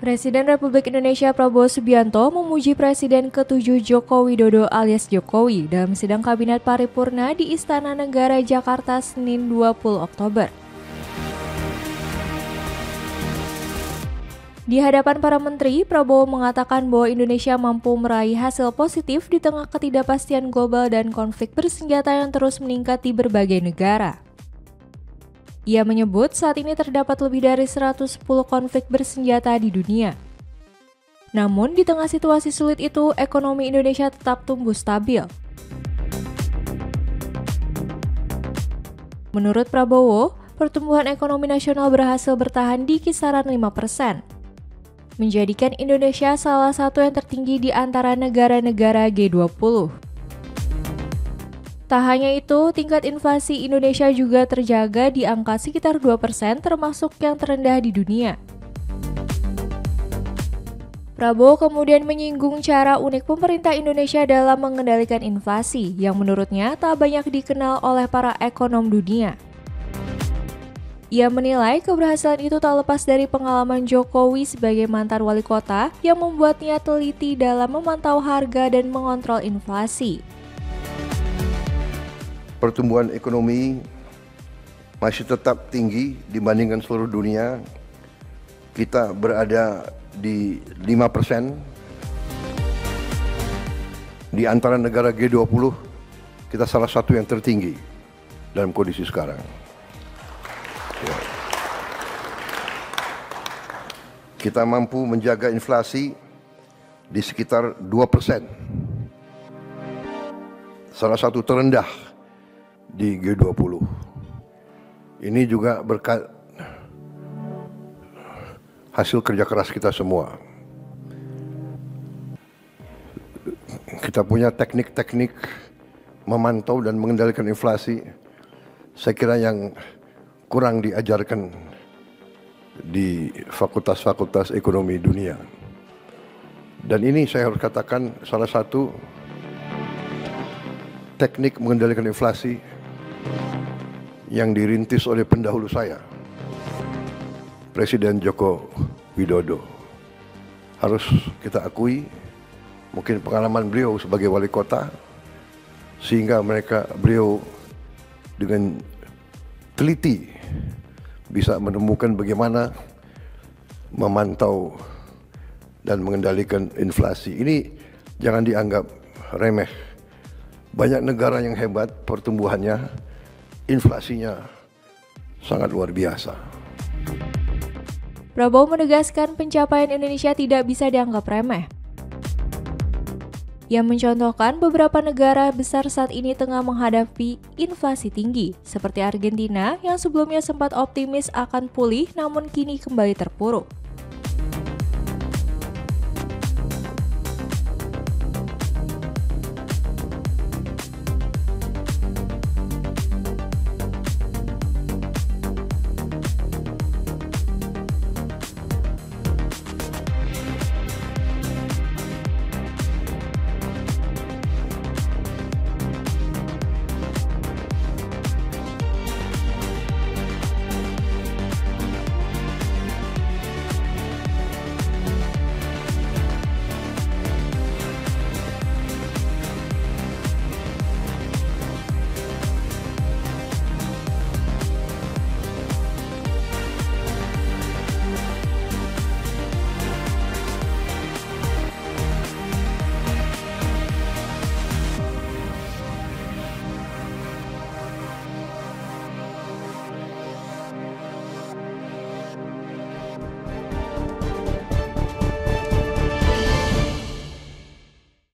Presiden Republik Indonesia Prabowo Subianto memuji Presiden ke-7 Joko Widodo alias Jokowi dalam sidang Kabinet Paripurna di Istana Negara Jakarta Senin 20 Oktober. Di hadapan para menteri, Prabowo mengatakan bahwa Indonesia mampu meraih hasil positif di tengah ketidakpastian global dan konflik bersenjata yang terus meningkat di berbagai negara. Ia menyebut saat ini terdapat lebih dari 110 konflik bersenjata di dunia. Namun, di tengah situasi sulit itu, ekonomi Indonesia tetap tumbuh stabil. Menurut Prabowo, pertumbuhan ekonomi nasional berhasil bertahan di kisaran 5%, menjadikan Indonesia salah satu yang tertinggi di antara negara-negara G20. Tak hanya itu, tingkat inflasi Indonesia juga terjaga di angka sekitar 2% termasuk yang terendah di dunia. Prabowo kemudian menyinggung cara unik pemerintah Indonesia dalam mengendalikan inflasi yang menurutnya tak banyak dikenal oleh para ekonom dunia. Ia menilai keberhasilan itu tak lepas dari pengalaman Jokowi sebagai mantan wali kota yang membuatnya teliti dalam memantau harga dan mengontrol inflasi. Pertumbuhan ekonomi masih tetap tinggi dibandingkan seluruh dunia. Kita berada di 5%. Di antara negara G20, kita salah satu yang tertinggi dalam kondisi sekarang. Kita mampu menjaga inflasi di sekitar 2%. Salah satu terendah di G20. Ini juga berkat hasil kerja keras kita semua. Kita punya teknik-teknik memantau dan mengendalikan inflasi, saya kira yang kurang diajarkan di fakultas-fakultas ekonomi dunia. Dan ini saya harus katakan salah satu teknik mengendalikan inflasi yang dirintis oleh pendahulu saya, Presiden Joko Widodo. Harus kita akui, mungkin pengalaman beliau sebagai wali kota, sehingga beliau dengan teliti bisa menemukan bagaimana memantau dan mengendalikan inflasi. Ini jangan dianggap remeh. Banyak negara yang hebat pertumbuhannya, inflasinya sangat luar biasa. Prabowo menegaskan pencapaian Indonesia tidak bisa dianggap remeh. Ia mencontohkan beberapa negara besar saat ini tengah menghadapi inflasi tinggi, seperti Argentina yang sebelumnya sempat optimis akan pulih namun kini kembali terpuruk.